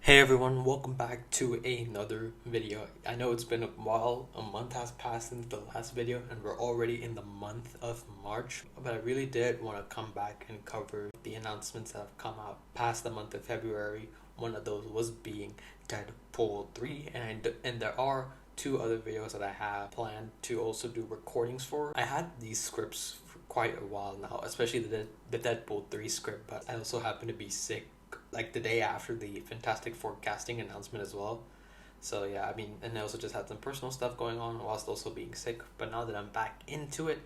Hey everyone, welcome back to another video. I know it's been a while, a month has passed since the last video and we're already in the month of March, but I really did want to come back and cover the announcements that have come out past the month of February. One of those was being Deadpool 3 and there are two other videos that I have planned to also do recordings for. I had these scripts for quite a while now, especially the Deadpool 3 script, but I also happen to be sick like the day after the Fantastic Four casting announcement as well. So yeah, I mean, and I also just had some personal stuff going on whilst also being sick. But now that I'm back into it,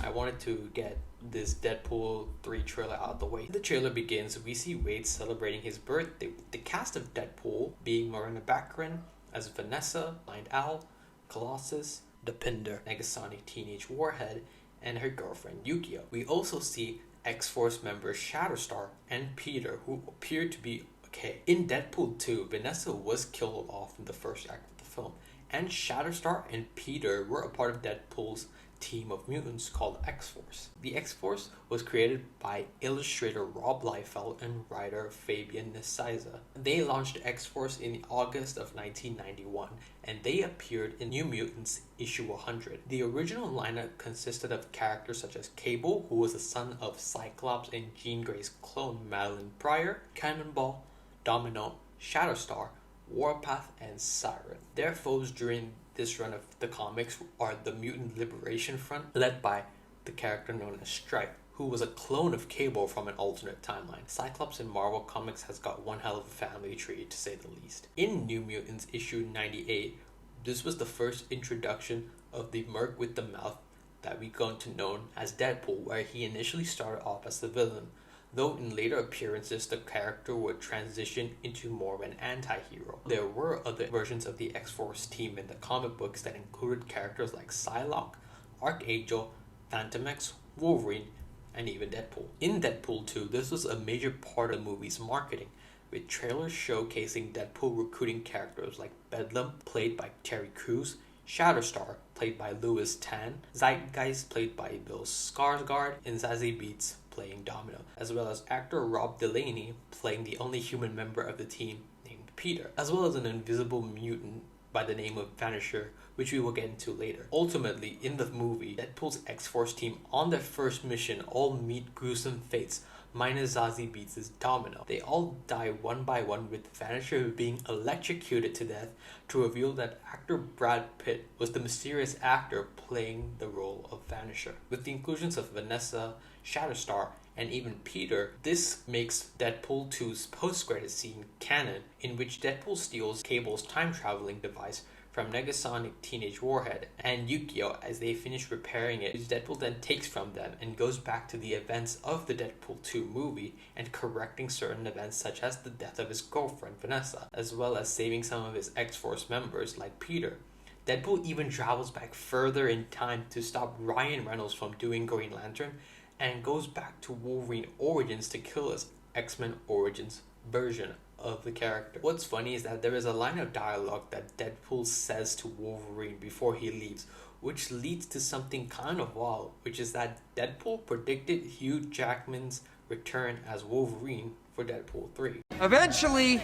I wanted to get this Deadpool 3 trailer out of the way. The trailer begins, we see Wade celebrating his birthday with the cast of Deadpool being Marina Baccarin as Vanessa, Blind Owl, Colossus, Dopinder, Negasonic Teenage Warhead, and her girlfriend Yukio. We also see X-Force members Shatterstar and Peter, who appear to be okay. In Deadpool 2, Vanessa was killed off in the first act of the film, and Shatterstar and Peter were a part of Deadpool's team of mutants called X-Force. The X-Force was created by illustrator Rob Liefeld and writer Fabian Nicieza. They launched X-Force in August of 1991, and they appeared in New Mutants issue 100. The original lineup consisted of characters such as Cable, who was the son of Cyclops and Jean Grey's clone Madeline Pryor, Cannonball, Domino, Shatterstar, Warpath, and Siren. Their foes during this run of the comics are the Mutant Liberation Front, led by the character known as Stripe, who was a clone of Cable from an alternate timeline. Cyclops in Marvel Comics has got one hell of a family tree, to say the least. In New Mutants issue 98, this was the first introduction of the Merc with the Mouth that we got to know as Deadpool, where he initially started off as the villain, though in later appearances the character would transition into more of an anti-hero. There were other versions of the X-Force team in the comic books that included characters like Psylocke, Archangel, Phantom X, Wolverine, and even Deadpool. In Deadpool 2, this was a major part of the movie's marketing, with trailers showcasing Deadpool recruiting characters like Bedlam, played by Terry Crews, Shatterstar, played by Louis Tan, Zeitgeist, played by Bill Skarsgård, and Zazie Beetz, playing Domino, as well as actor Rob Delaney, playing the only human member of the team named Peter, as well as an invisible mutant by the name of Vanisher, which we will get into later. Ultimately, in the movie, Deadpool's X-Force team on their first mission all meet gruesome fates, minus Zazie Beetz' Domino. They all die one by one, with Vanisher being electrocuted to death, to reveal that actor Brad Pitt was the mysterious actor playing the role of Vanisher. With the inclusions of Vanessa, Shatterstar, and even Peter, this makes Deadpool 2's post-credit scene canon, in which Deadpool steals Cable's time-traveling device from Negasonic Teenage Warhead and Yukio as they finish repairing it, which Deadpool then takes from them and goes back to the events of the Deadpool 2 movie and correcting certain events such as the death of his girlfriend Vanessa, as well as saving some of his X-Force members like Peter. Deadpool even travels back further in time to stop Ryan Reynolds from doing Green Lantern, and goes back to Wolverine Origins to kill his X-Men Origins version of the character. What's funny is that there is a line of dialogue that Deadpool says to Wolverine before he leaves, which leads to something kind of wild, which is that Deadpool predicted Hugh Jackman's return as Wolverine for Deadpool 3. Eventually,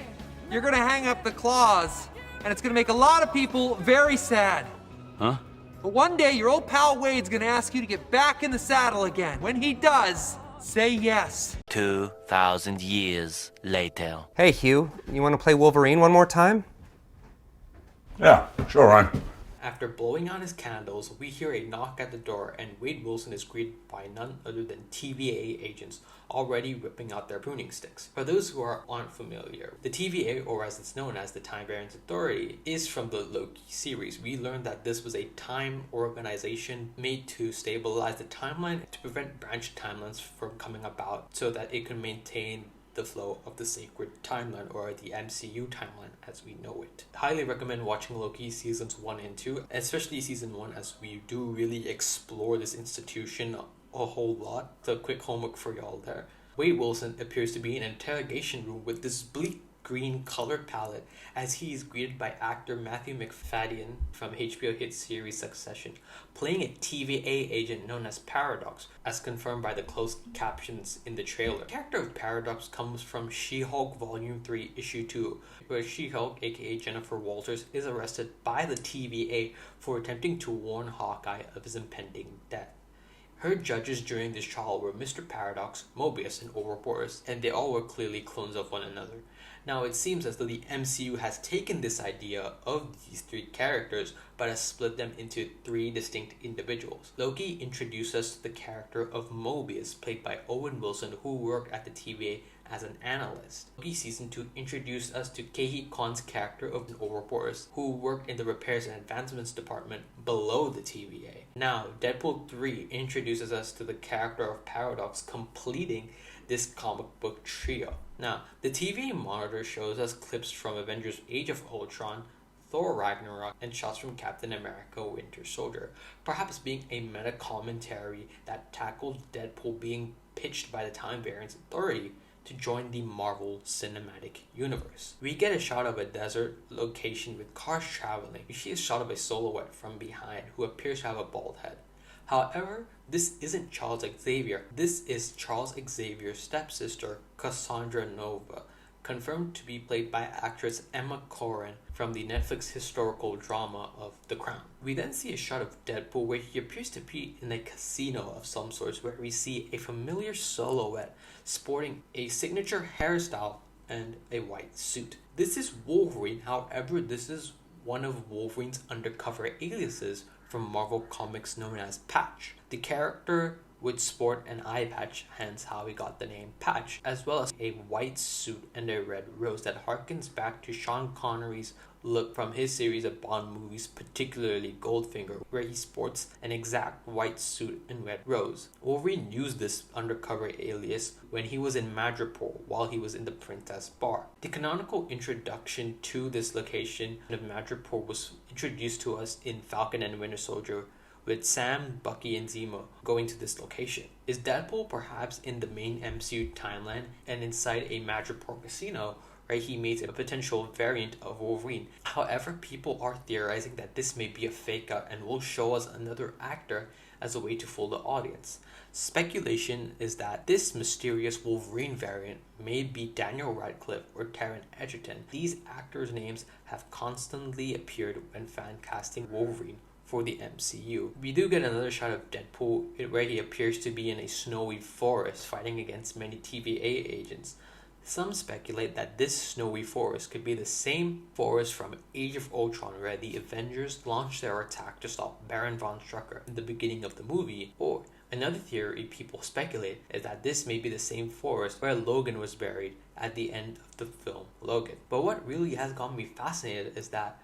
you're gonna hang up the claws, and it's gonna make a lot of people very sad. Huh? But one day, your old pal Wade's gonna ask you to get back in the saddle again. When he does, say yes. 2,000 years later. Hey, Hugh, you want to play Wolverine one more time? Yeah, sure, Ryan. After blowing out his candles, we hear a knock at the door, and Wade Wilson is greeted by none other than TVA agents already whipping out their pruning sticks. For those who are unfamiliar, the TVA, or as it's known as the Time Variance Authority, is from the Loki series. We learned that this was a time organization made to stabilize the timeline to prevent branch timelines from coming about so that it can maintain the flow of the sacred timeline, or the MCU timeline as we know it. Highly recommend watching Loki seasons 1 and 2, especially season 1, as we do really explore this institution a whole lot. So quick homework for y'all there. Wade Wilson appears to be in an interrogation room with this bleak green color palette as he is greeted by actor Matthew McFadden from HBO hit series Succession, playing a TVA agent known as Paradox, as confirmed by the closed captions in the trailer. The character of Paradox comes from She-Hulk Volume 3, Issue 2, where She-Hulk, aka Jennifer Walters, is arrested by the TVA for attempting to warn Hawkeye of his impending death. Her judges during this trial were Mr. Paradox, Mobius, and Ouroboros, and they all were clearly clones of one another. Now, it seems as though the MCU has taken this idea of these three characters, but has split them into three distinct individuals. Loki introduced us to the character of Mobius, played by Owen Wilson, who worked at the TVA as an analyst. Loki Season 2 introduced us to Kehi Kwan's character of Ouroboros, who worked in the repairs and advancements department below the TVA. Now, Deadpool 3 introduces us to the character of Paradox, completing this comic book trio. Now, the TV monitor shows us clips from Avengers Age of Ultron, Thor Ragnarok, and shots from Captain America Winter Soldier, perhaps being a meta commentary that tackles Deadpool being pitched by the Time Variance Authority to join the Marvel Cinematic Universe. We get a shot of a desert location with cars traveling. We see a shot of a silhouette from behind who appears to have a bald head. However, this isn't Charles Xavier. This is Charles Xavier's stepsister, Cassandra Nova, confirmed to be played by actress Emma Corrin from the Netflix historical drama of The Crown. We then see a shot of Deadpool where he appears to be in a casino of some sorts, where we see a familiar silhouette sporting a signature hairstyle and a white suit. This is Wolverine, however, this is one of Wolverine's undercover aliases from Marvel Comics known as Patch. The character would sport an eye patch, hence how he got the name Patch, as well as a white suit and a red rose that harkens back to Sean Connery's look from his series of Bond movies, particularly Goldfinger, where he sports an exact white suit and red rose. Wolverine used this undercover alias when he was in Madripoor while he was in the Princess Bar. The canonical introduction to this location of Madripoor was introduced to us in Falcon and Winter Soldier, with Sam, Bucky, and Zemo going to this location. Is Deadpool perhaps in the main MCU timeline and inside a Madripoor casino where he meets a potential variant of Wolverine? However, people are theorizing that this may be a fake out and will show us another actor as a way to fool the audience. Speculation is that this mysterious Wolverine variant may be Daniel Radcliffe or Taron Egerton. These actors' names have constantly appeared when fan casting Wolverine for the MCU. We do get another shot of Deadpool where he appears to be in a snowy forest fighting against many TVA agents. Some speculate that this snowy forest could be the same forest from Age of Ultron where the Avengers launched their attack to stop Baron von Strucker in the beginning of the movie. Or another theory people speculate is that this may be the same forest where Logan was buried at the end of the film Logan. But what really has got me fascinated is that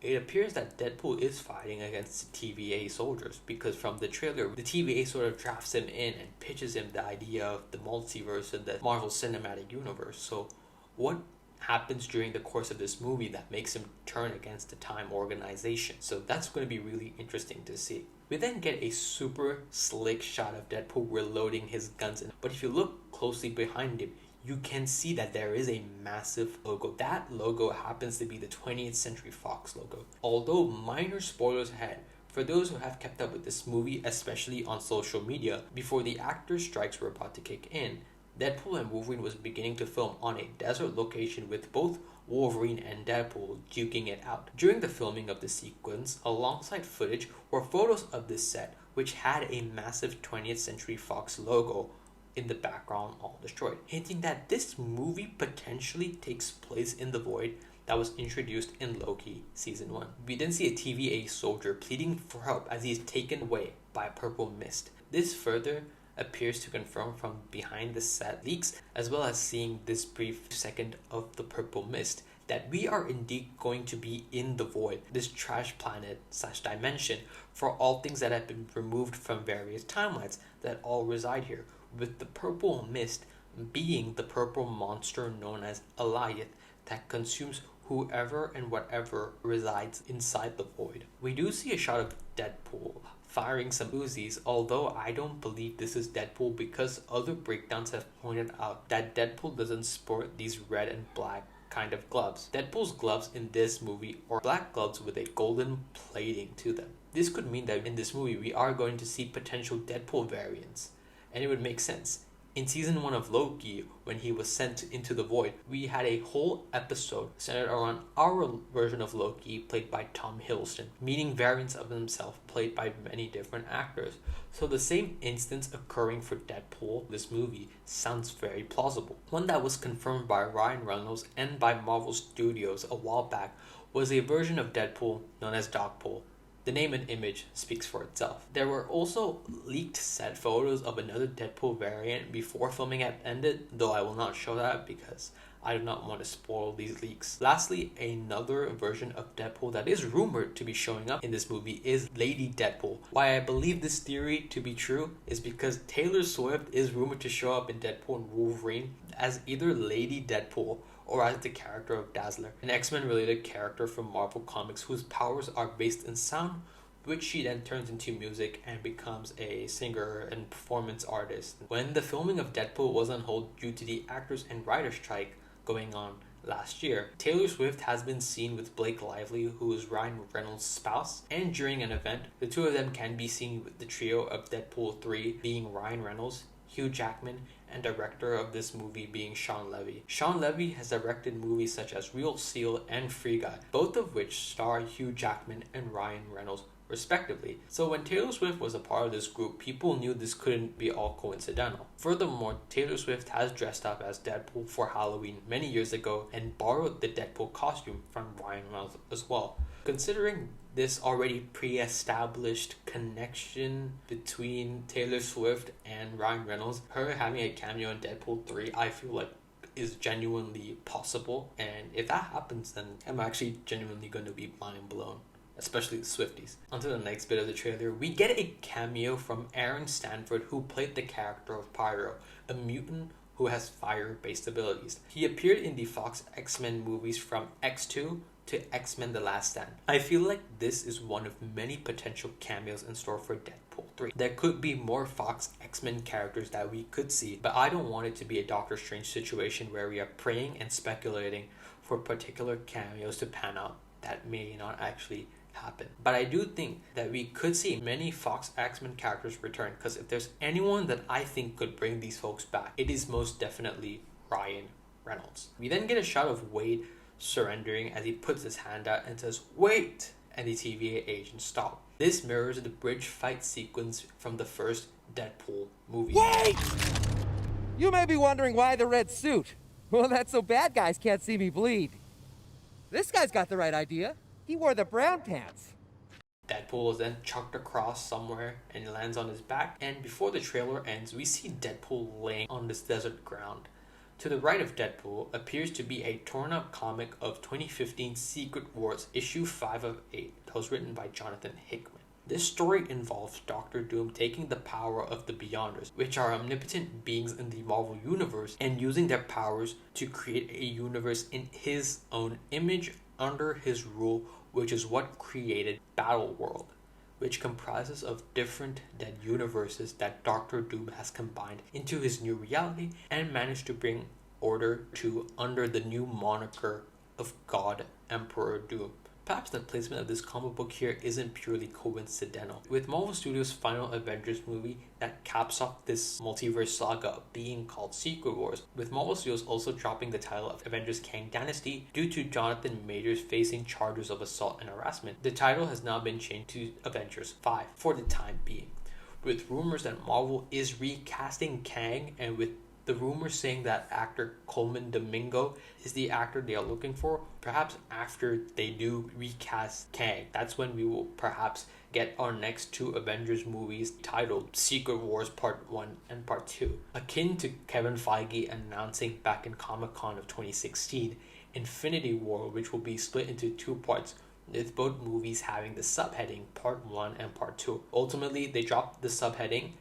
it appears that Deadpool is fighting against TVA soldiers, because from the trailer, the TVA sort of drafts him in and pitches him the idea of the multiverse and the Marvel Cinematic Universe. So what happens during the course of this movie that makes him turn against the Time organization? So that's going to be really interesting to see. We then get a super slick shot of Deadpool reloading his guns, but if you look closely behind him, you can see that there is a massive logo. That logo happens to be the 20th Century Fox logo. Although minor spoilers ahead, for those who have kept up with this movie, especially on social media, before the actors' strikes were about to kick in, Deadpool and Wolverine was beginning to film on a desert location with both Wolverine and Deadpool duking it out. During the filming of the sequence, alongside footage were photos of this set, which had a massive 20th Century Fox logo in the background, all destroyed, hinting that this movie potentially takes place in the void that was introduced in Loki Season 1. We then see a TVA soldier pleading for help as he is taken away by a purple mist. This further appears to confirm from behind the set leaks, as well as seeing this brief second of the purple mist, that we are indeed going to be in the void, this trash planet / dimension, for all things that have been removed from various timelines that all reside here, with the purple mist being the purple monster known as Alioth that consumes whoever and whatever resides inside the void. We do see a shot of Deadpool firing some Uzis, although I don't believe this is Deadpool because other breakdowns have pointed out that Deadpool doesn't sport these red and black kind of gloves. Deadpool's gloves in this movie are black gloves with a golden plating to them. This could mean that in this movie we are going to see potential Deadpool variants, and it would make sense. In season 1 of Loki, when he was sent into the void, we had a whole episode centered around our version of Loki, played by Tom Hiddleston, meeting variants of himself played by many different actors. So the same instance occurring for Deadpool, this movie, sounds very plausible. One that was confirmed by Ryan Reynolds and by Marvel Studios a while back was a version of Deadpool known as Dogpool. The name and image speaks for itself. There were also leaked set photos of another Deadpool variant before filming had ended, though I will not show that because I do not want to spoil these leaks. Lastly, another version of Deadpool that is rumored to be showing up in this movie is Lady Deadpool. Why I believe this theory to be true is because Taylor Swift is rumored to show up in Deadpool and Wolverine as either Lady Deadpool or as the character of Dazzler, an X-Men related character from Marvel Comics whose powers are based in sound, which she then turns into music and becomes a singer and performance artist. When the filming of Deadpool was on hold due to the actors and writers strike going on last year, Taylor Swift has been seen with Blake Lively, who is Ryan Reynolds' spouse, and during an event, the two of them can be seen with the trio of Deadpool 3 being Ryan Reynolds, Hugh Jackman, and director of this movie being Shawn Levy. Shawn Levy has directed movies such as Real Steel and Free Guy, both of which star Hugh Jackman and Ryan Reynolds respectively. So when Taylor Swift was a part of this group, people knew this couldn't be all coincidental. Furthermore, Taylor Swift has dressed up as Deadpool for Halloween many years ago and borrowed the Deadpool costume from Ryan Reynolds as well. Considering this already pre-established connection between Taylor Swift and Ryan Reynolds, her having a cameo in Deadpool 3, I feel like is genuinely possible. And if that happens, then I'm actually genuinely going to be mind blown, especially the Swifties. Onto the next bit of the trailer, we get a cameo from Aaron Stanford, who played the character of Pyro, a mutant who has fire-based abilities. He appeared in the Fox X-Men movies from X2 to X-Men The Last Stand. I feel like this is one of many potential cameos in store for Deadpool 3. There could be more Fox X-Men characters that we could see, but I don't want it to be a Doctor Strange situation where we are praying and speculating for particular cameos to pan out that may not actually happen. But I do think that we could see many Fox X-Men characters return, because if there's anyone that I think could bring these folks back, it is most definitely Ryan Reynolds. We then get a shot of Wade surrendering as he puts his hand out and says, "Wait!" and the TVA agent stops. This mirrors the bridge fight sequence from the first Deadpool movie. Wait! You may be wondering why the red suit. Well, that's so bad guys can't see me bleed. This guy's got the right idea. He wore the brown pants. Deadpool is then chucked across somewhere and lands on his back, and before the trailer ends, we see Deadpool laying on this desert ground. To the right of Deadpool appears to be a torn up comic of 2015 Secret Wars issue 5 of 8 that was written by Jonathan Hickman. This story involves Doctor Doom taking the power of the Beyonders, which are omnipotent beings in the Marvel Universe, and using their powers to create a universe in his own image under his rule, which is what created Battle World, which comprises of different dead universes that Doctor Doom has combined into his new reality and managed to bring order to under the new moniker of God Emperor Doom. Perhaps the placement of this comic book here isn't purely coincidental. With Marvel Studios' final Avengers movie that caps off this multiverse saga being called Secret Wars, with Marvel Studios also dropping the title of Avengers Kang Dynasty due to Jonathan Majors facing charges of assault and harassment, the title has now been changed to Avengers 5 for the time being. With rumors that Marvel is recasting Kang, and with the rumors saying that actor Coleman Domingo is the actor they are looking for, perhaps after they do recast Kang, that's when we will perhaps get our next two Avengers movies titled Secret Wars Part 1 and Part 2. Akin to Kevin Feige announcing back in Comic-Con of 2016, Infinity War, which will be split into two parts, with both movies having the subheading Part 1 and Part 2. Ultimately, they dropped the subheading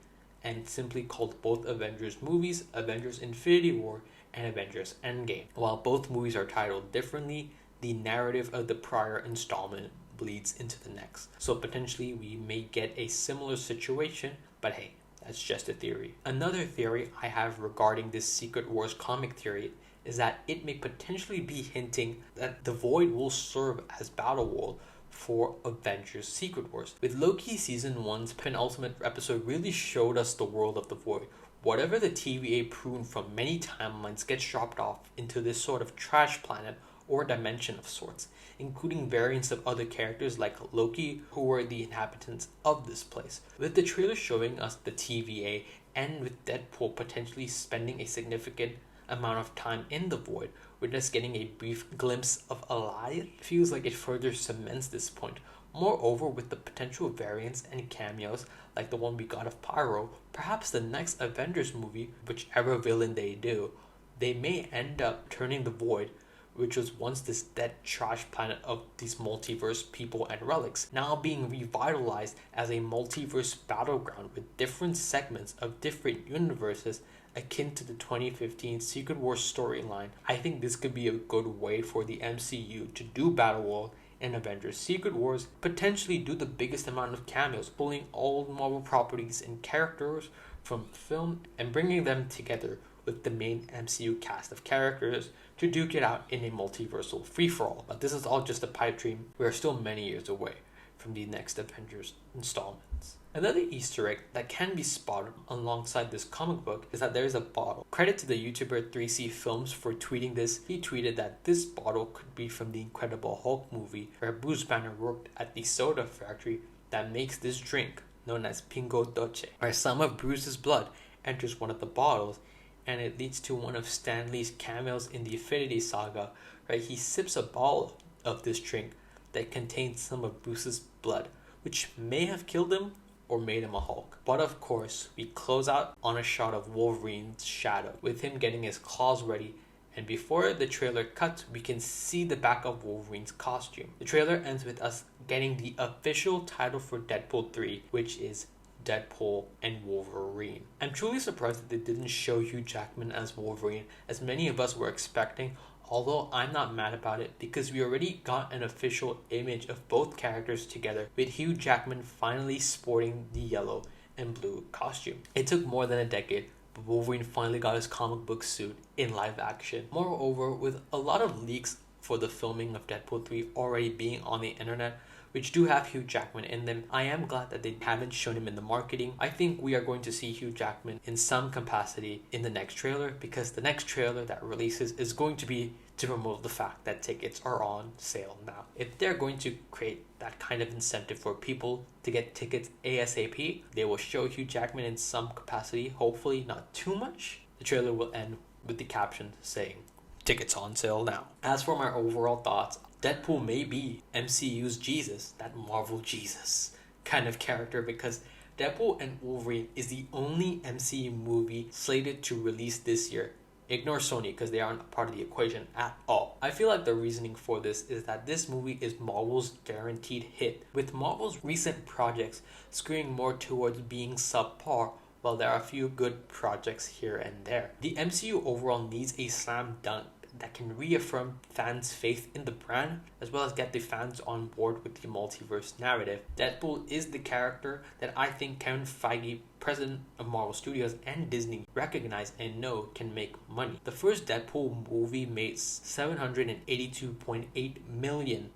and simply called both Avengers movies Avengers Infinity War and Avengers Endgame. While both movies are titled differently, the narrative of the prior installment bleeds into the next. So potentially we may get a similar situation, but hey, that's just a theory. Another theory I have regarding this Secret Wars comic theory is that it may potentially be hinting that the Void will serve as battle world for Avengers Secret Wars. With Loki Season 1's penultimate episode really showed us the world of the Void. Whatever the TVA pruned from many timelines gets dropped off into this sort of trash planet or dimension of sorts, including variants of other characters like Loki, who were the inhabitants of this place. With the trailer showing us the TVA, and with Deadpool potentially spending a significant amount of time in the Void, we're just getting a brief glimpse of Alive. It feels like it further cements this point. Moreover, with the potential variants and cameos like the one we got of Pyro, perhaps the next Avengers movie, whichever villain they do, they may end up turning the Void, which was once this dead trash planet of these multiverse people and relics, now being revitalized as a multiverse battleground with different segments of different universes akin to the 2015 Secret Wars storyline. I think this could be a good way for the MCU to do Battle World and Avengers Secret Wars, potentially do the biggest amount of cameos, pulling all Marvel properties and characters from film and bringing them together with the main MCU cast of characters to duke it out in a multiversal free-for-all. But this is all just a pipe dream. We are still many years away from the next Avengers installments. Another Easter egg that can be spotted alongside this comic book is that there is a bottle. Credit to the YouTuber 3C Films for tweeting this. He tweeted that this bottle could be from the Incredible Hulk movie, where Bruce Banner worked at the soda factory that makes this drink, known as Pingo Doce, where some of Bruce's blood enters one of the bottles, and it leads to one of Stan Lee's cameos in the Infinity Saga, where he sips a bottle of this drink that contains some of Bruce's blood, which may have killed him or made him a Hulk. But of course, we close out on a shot of Wolverine's shadow, with him getting his claws ready, and before the trailer cuts, we can see the back of Wolverine's costume. The trailer ends with us getting the official title for Deadpool 3, which is Deadpool and Wolverine. I'm truly surprised that they didn't show Hugh Jackman as Wolverine, as many of us were expecting, although I'm not mad about it because we already got an official image of both characters together, with Hugh Jackman finally sporting the yellow and blue costume. It took more than a decade, but Wolverine finally got his comic book suit in live action. Moreover, with a lot of leaks for the filming of Deadpool 3 already being on the internet, which do have Hugh Jackman in them, I am glad that they haven't shown him in the marketing. I think we are going to see Hugh Jackman in some capacity in the next trailer, because the next trailer that releases is going to be to promote the fact that tickets are on sale now. If they're going to create that kind of incentive for people to get tickets ASAP, they will show Hugh Jackman in some capacity, hopefully not too much. The trailer will end with the caption saying, "Tickets on sale now." As for my overall thoughts, Deadpool may be MCU's Jesus, that Marvel Jesus kind of character, because Deadpool and Wolverine is the only MCU movie slated to release this year. Ignore Sony because they aren't a part of the equation at all. I feel like the reasoning for this is that this movie is Marvel's guaranteed hit, with Marvel's recent projects skewing more towards being subpar, while there are a few good projects here and there. The MCU overall needs a slam dunk that can reaffirm fans' faith in the brand, as well as get the fans on board with the multiverse narrative. Deadpool is the character that I think Kevin Feige, president of Marvel Studios, and Disney recognize and know can make money. The first Deadpool movie made $782.8 million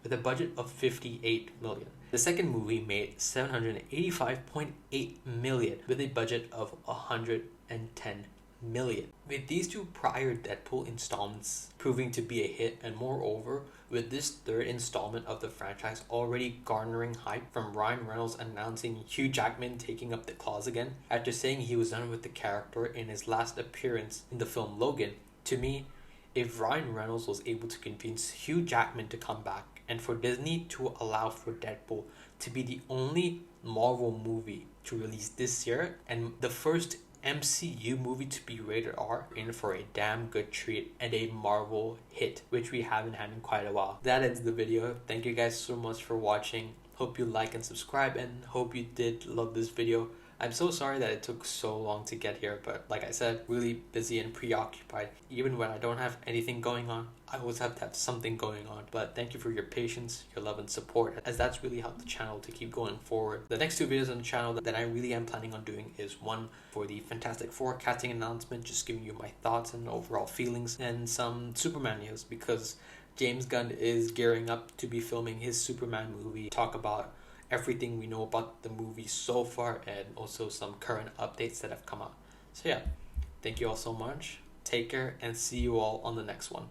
with a budget of $58 million. The second movie made $785.8 million with a budget of $110 million. With these two prior Deadpool installments proving to be a hit, and moreover, with this third installment of the franchise already garnering hype from Ryan Reynolds announcing Hugh Jackman taking up the claws again after saying he was done with the character in his last appearance in the film Logan, to me, if Ryan Reynolds was able to convince Hugh Jackman to come back, and for Disney to allow for Deadpool to be the only Marvel movie to release this year, and the first MCU movie to be rated R, in for a damn good treat and a Marvel hit, which we haven't had in quite a while. That ends the video. Thank you guys so much for watching. Hope you like and subscribe, and hope you did love this video. I'm so sorry that it took so long to get here, but like I said, really busy and preoccupied. Even when I don't have anything going on, I always have to have something going on. But thank you for your patience, your love and support, as that's really helped the channel to keep going forward. The next 2 videos on the channel that I really am planning on doing is one for the Fantastic Four casting announcement, just giving you my thoughts and overall feelings, and some Superman news, because James Gunn is gearing up to be filming his Superman movie. Talk about everything we know about the movie so far, and also some current updates that have come out. So yeah, thank you all so much. Take care and see you all on the next one.